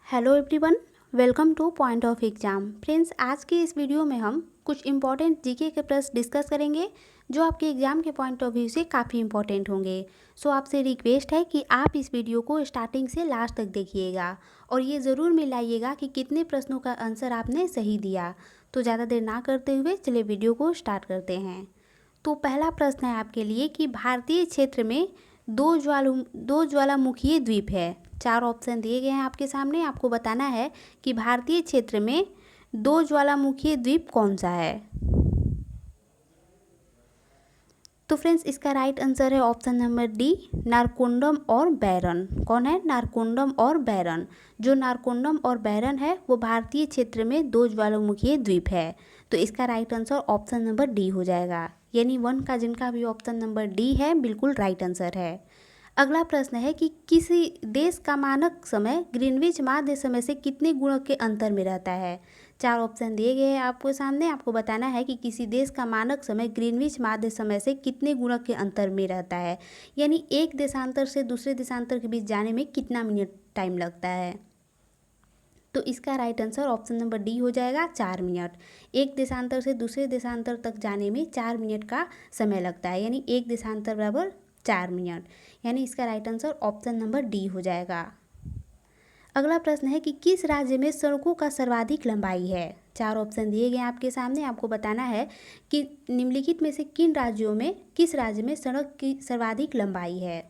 Hello everyone, welcome two point of exam. Friends, आज की इस वीडियो में हम कुछ इंपॉर्टेंट जीके के प्रश्न डिस्कस करेंगे जो आपके एग्जाम के पॉइंट ऑफ व्यू से काफ़ी इंपॉर्टेंट होंगे। सो आपसे रिक्वेस्ट है कि आप इस वीडियो को स्टार्टिंग से लास्ट तक देखिएगा और ये ज़रूर मिलाइएगा कि कितने प्रश्नों का आंसर आपने सही दिया। तो ज़्यादा देर ना करते हुए चलिए वीडियो को स्टार्ट करते हैं। तो पहला प्रश्न है आपके लिए कि भारतीय क्षेत्र में दो ज्वालामुखीय द्वीप है। चार ऑप्शन दिए गए हैं आपके सामने, आपको बताना है कि भारतीय क्षेत्र में दो ज्वालामुखीय द्वीप कौन सा है। तो फ्रेंड्स, इसका राइट आंसर है ऑप्शन नंबर डी, नारकोंडम और बैरन। कौन है? नारकोंडम और बैरन। जो नारकोंडम और बैरन है वो भारतीय क्षेत्र में दो ज्वालामुखीय द्वीप है। तो इसका right answer option number D हो जाएगा, यानी वन का जिनका भी ऑप्शन नंबर डी है बिल्कुल राइट आंसर है। अगला प्रश्न है कि किसी देश का मानक समय ग्रीनविच माध्य समय से कितने गुणक के अंतर में रहता है। चार ऑप्शन दिए गए हैं आपको सामने, आपको बताना है कि किसी देश का मानक समय ग्रीनविच माध्य समय से कितने गुणक के अंतर में रहता है, यानी एक देशांतर से दूसरे देशांतर के बीच जाने में कितना मिनट टाइम लगता है। तो इसका right answer option number D हो जाएगा, 4 मिनट। एक देशांतर से दूसरे देशांतर तक जाने में 4 मिनट का समय लगता है, यानी एक देशांतर बराबर 4 मिनट, यानी इसका right answer option number D हो जाएगा। अगला प्रश्न है कि किस राज्य में सड़कों का सर्वाधिक लंबाई है। चार ऑप्शन दिए गए हैं आपके सामने, आपको बताना है कि निम्नलिखित में से किस राज्य में सड़क की सर्वाधिक लंबाई है।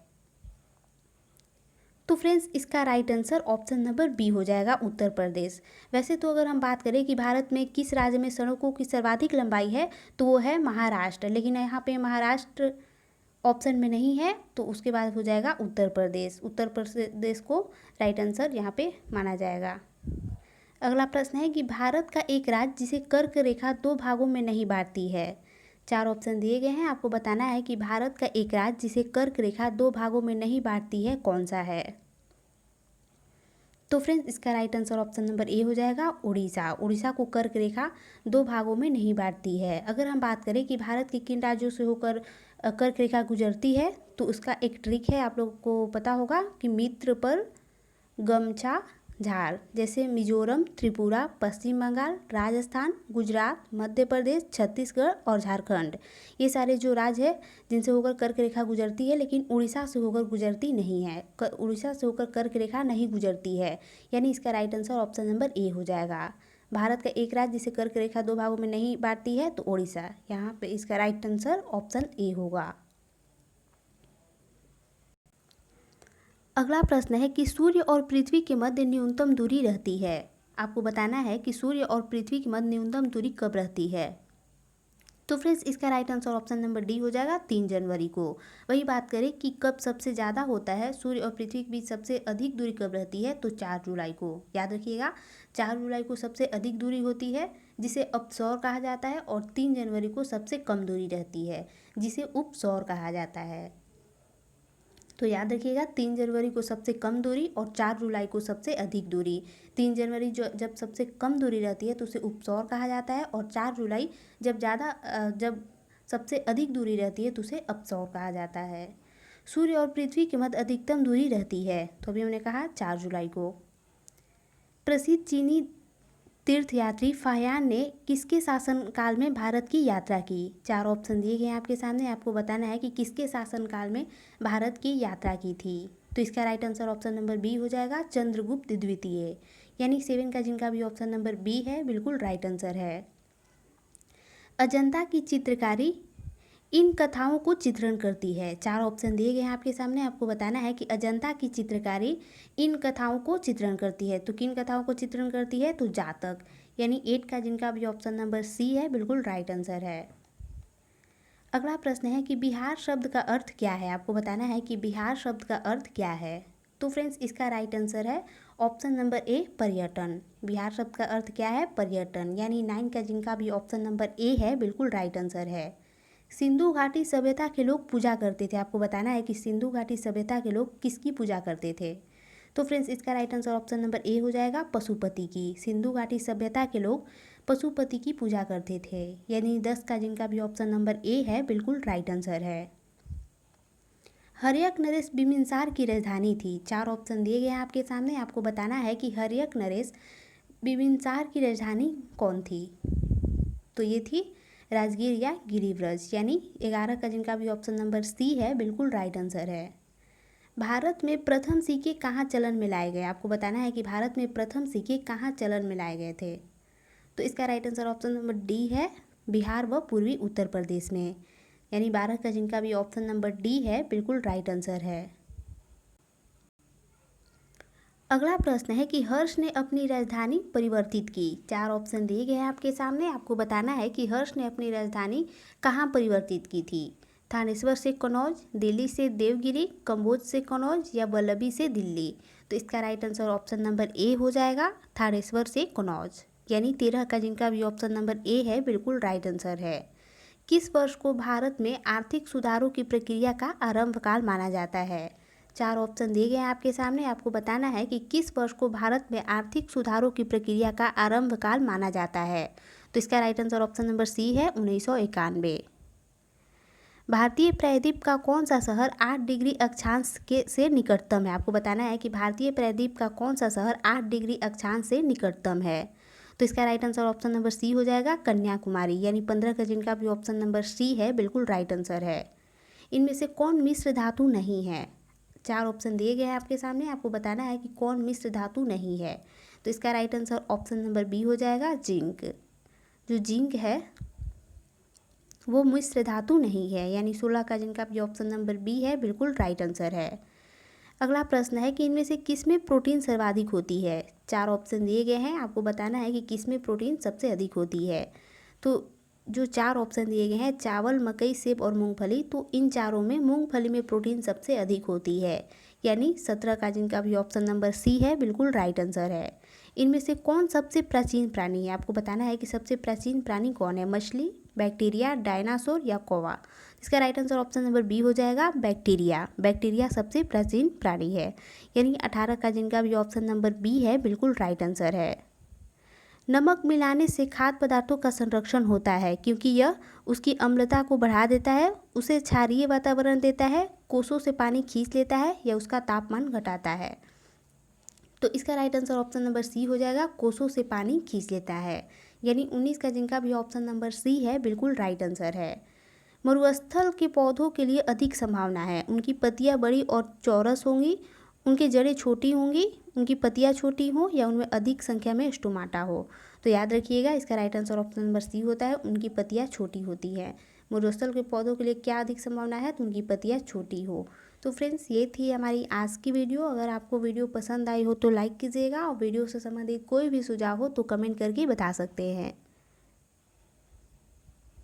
तो फ्रेंड्स, इसका right answer option number B हो जाएगा, उत्तर प्रदेश। वैसे तो अगर हम बात करें कि भारत में किस राज्य में सड़कों की सर्वाधिक लंबाई है तो वो है महाराष्ट्र, लेकिन यहाँ पे महाराष्ट्र ऑप्शन में नहीं है, तो उसके बाद हो जाएगा उत्तर प्रदेश। उत्तर प्रदेश को राइट आंसर यहाँ पे माना जाएगा। अगला प्रश्न है कि भारत का एक राज्य जिसे कर्क रेखा दो भागों में नहीं बांटती है। चार ऑप्शन दिए गए हैं, आपको बताना है कि भारत का एक राज्य जिसे कर्क रेखा दो भागों में नहीं बांटती है कौन सा है। तो फ्रेंड्स, इसका right answer option number A हो जाएगा, उड़ीसा। उड़ीसा को कर्क रेखा दो भागों में नहीं बांटती है। अगर हम बात करें कि भारत के किन राज्यों से होकर कर्क रेखा गुजरती है, तो उसका एक ट्रिक है, आप लोगों को पता होगा कि मित्र पर गमछा झाड़, जैसे मिजोरम, त्रिपुरा, पश्चिम बंगाल, राजस्थान, गुजरात, मध्य प्रदेश, छत्तीसगढ़ और झारखंड। ये सारे जो राज्य है जिनसे होकर कर्क रेखा गुजरती है, लेकिन उड़ीसा से होकर गुजरती नहीं है। उड़ीसा से होकर कर्क रेखा नहीं गुजरती है, यानी इसका right answer option number A हो जाएगा। भारत का एक राज्य जिसे कर्क रेखा दो भागों में नहीं बांटती है तो उड़ीसा, यहाँ पे इसका राइट आंसर ऑप्शन ए होगा। अगला प्रश्न है कि सूर्य और पृथ्वी के मध्य न्यूनतम दूरी रहती है। आपको बताना है कि सूर्य और पृथ्वी के मध्य न्यूनतम दूरी कब रहती है। तो फ्रेंड्स, इसका right answer option number D हो जाएगा, 3 जनवरी को। वही बात करें कि कब सबसे ज़्यादा होता है, सूर्य और पृथ्वी के बीच सबसे अधिक दूरी कब रहती है, तो 4 जुलाई को। याद रखिएगा, 4 जुलाई को सबसे अधिक दूरी होती है जिसे अपसौर कहा जाता है, और 3 जनवरी को सबसे कम दूरी रहती है जिसे उपसौर कहा जाता है। तो याद रखिएगा, 3 जनवरी को सबसे कम दूरी और 4 जुलाई को सबसे अधिक दूरी। 3 जनवरी जब सबसे कम दूरी रहती है तो उसे उपसौर कहा जाता है, और 4 जुलाई जब सबसे अधिक दूरी रहती है तो उसे अपसौर कहा जाता है। सूर्य और पृथ्वी के मध्य अधिकतम दूरी रहती है, तो अभी हमने कहा 4 जुलाई को। प्रसिद्ध चीनी तीर्थयात्री फाहियान ने किसके शासनकाल में भारत की यात्रा की। चार ऑप्शन दिए गए हैं आपके सामने, आपको बताना है कि किसके शासनकाल में भारत की यात्रा की थी। तो इसका right answer option number B हो जाएगा, चंद्रगुप्त द्वितीय, यानी 7 का जिनका भी ऑप्शन नंबर बी है बिल्कुल राइट आंसर है। अजंता की चित्रकारी इन कथाओं को चित्रण करती है। चार ऑप्शन दिए गए हैं आपके सामने, आपको बताना है कि अजंता की चित्रकारी इन कथाओं को चित्रण करती है। तो किन कथाओं को चित्रण करती है, तो जातक, यानी 8 का जिनका भी ऑप्शन नंबर सी है बिल्कुल राइट आंसर है। अगला प्रश्न है कि बिहार शब्द का अर्थ क्या है। आपको बताना है कि बिहार शब्द का अर्थ क्या है। तो फ्रेंड्स, इसका राइट आंसर है ऑप्शन नंबर ए, पर्यटन। बिहार शब्द का अर्थ क्या है, पर्यटन, यानी 9 का जिनका भी ऑप्शन नंबर ए है बिल्कुल राइट आंसर है। सिंधु घाटी सभ्यता के लोग पूजा करते थे। आपको बताना है कि सिंधु घाटी सभ्यता के लोग किसकी पूजा करते थे। तो फ्रेंड्स, इसका right answer option number A हो जाएगा, पशुपति की। सिंधु घाटी सभ्यता के लोग पशुपति की पूजा करते थे, यानी 10 का जिनका भी ऑप्शन नंबर ए है बिल्कुल राइट आंसर है। हर्यक नरेश बिम्बिसार की राजधानी थी। 4 ऑप्शन दिए गए हैं आपके सामने, आपको बताना है कि हर्यक नरेश बिम्बिसार की राजधानी कौन थी। तो ये थी राजगीर या गिरिव्रज, यानी 11 का जिनका भी ऑप्शन नंबर सी है बिल्कुल राइट आंसर है। भारत में प्रथम सिक्के कहाँ चलन में लाए गए, आपको बताना है कि भारत में प्रथम सिक्के कहाँ चलन में लाए गए थे। तो इसका right answer option number D है, बिहार व पूर्वी उत्तर प्रदेश में, यानी 12 का जिनका भी ऑप्शन नंबर डी है बिल्कुल राइट आंसर है। अगला प्रश्न है कि हर्ष ने अपनी राजधानी परिवर्तित की। 4 ऑप्शन दिए गए हैं आपके सामने, आपको बताना है कि हर्ष ने अपनी राजधानी कहाँ परिवर्तित की थी। थानेश्वर से कन्नौज, दिल्ली से देवगिरी, कंबोज से कन्नौज या वल्लभी से दिल्ली। तो इसका right answer option number A हो जाएगा, थानेश्वर से कन्नौज, यानी 13 का जिनका भी ऑप्शन नंबर ए है बिल्कुल राइट आंसर है। किस वर्ष को भारत में आर्थिक सुधारों की प्रक्रिया का आरंभकाल माना जाता है। 4 ऑप्शन दिए गए हैं आपके सामने, आपको बताना है कि किस वर्ष को भारत में आर्थिक सुधारों की प्रक्रिया का आरंभकाल माना जाता है। तो इसका right answer option number C है, 1991। भारतीय प्रायद्वीप का कौन सा शहर 8 डिग्री अक्षांश के से निकटतम है, आपको बताना है कि भारतीय प्रायद्वीप का कौन सा शहर 8 डिग्री अक्षांश से निकटतम है। तो इसका right answer option number C हो जाएगा, कन्याकुमारी, यानी 15 का जिनका भी ऑप्शन नंबर सी है बिल्कुल राइट आंसर है। इनमें से कौन मिश्र धातु नहीं है। 4 ऑप्शन दिए गए हैं आपके सामने, आपको बताना है कि कौन मिश्र धातु नहीं है। तो इसका right answer option number B हो जाएगा, जिंक। जो जिंक है वो मिश्र धातु नहीं है, यानी 16 का जिनका भी ऑप्शन नंबर बी है बिल्कुल राइट आंसर है। अगला प्रश्न है कि इनमें से किसमें प्रोटीन सर्वाधिक होती है। 4 ऑप्शन दिए गए हैं, आपको बताना है कि किसमें प्रोटीन सबसे अधिक होती है। तो जो 4 ऑप्शन दिए गए हैं, चावल, मकई, सेब और मूंगफली, तो इन चारों में मूंगफली में प्रोटीन सबसे अधिक होती है, यानी 17 का जिनका भी ऑप्शन नंबर सी है बिल्कुल राइट आंसर है। इनमें से कौन सबसे प्राचीन प्राणी है, आपको बताना है कि सबसे प्राचीन प्राणी कौन है। मछली, बैक्टीरिया, डायनासोर या कौवा। इसका right answer option number B हो जाएगा, बैक्टीरिया। बैक्टीरिया सबसे प्राचीन प्राणी है, यानी 18 का जिनका भी ऑप्शन नंबर बी है बिल्कुल राइट आंसर है। नमक मिलाने से खाद्य पदार्थों का संरक्षण होता है क्योंकि यह उसकी अम्लता को बढ़ा देता है, उसे क्षारीय वातावरण देता है, कोषों से पानी खींच लेता है या उसका तापमान घटाता है। तो इसका right answer option number C हो जाएगा, कोषों से पानी खींच लेता है, यानी 19 का जिनका भी ऑप्शन नंबर सी है बिल्कुल राइट आंसर है। मरुस्थल के पौधों के लिए अधिक संभावना है, उनकी पत्तियां बड़ी और चौरस होंगी, उनके जड़ें छोटी होंगी, उनकी पत्तियां छोटी हों या उनमें अधिक संख्या में स्टोमाटा हो। तो याद रखिएगा, इसका right answer option number C होता है, उनकी पत्तियां छोटी होती हैं। मरुस्थल के पौधों के लिए क्या अधिक संभावना है, तो उनकी पत्तियां छोटी हो। तो फ्रेंड्स, ये थी हमारी आज की वीडियो। अगर आपको वीडियो पसंद आई हो तो लाइक कीजिएगा, और वीडियो से संबंधित कोई भी सुझाव हो तो कमेंट करके बता सकते हैं।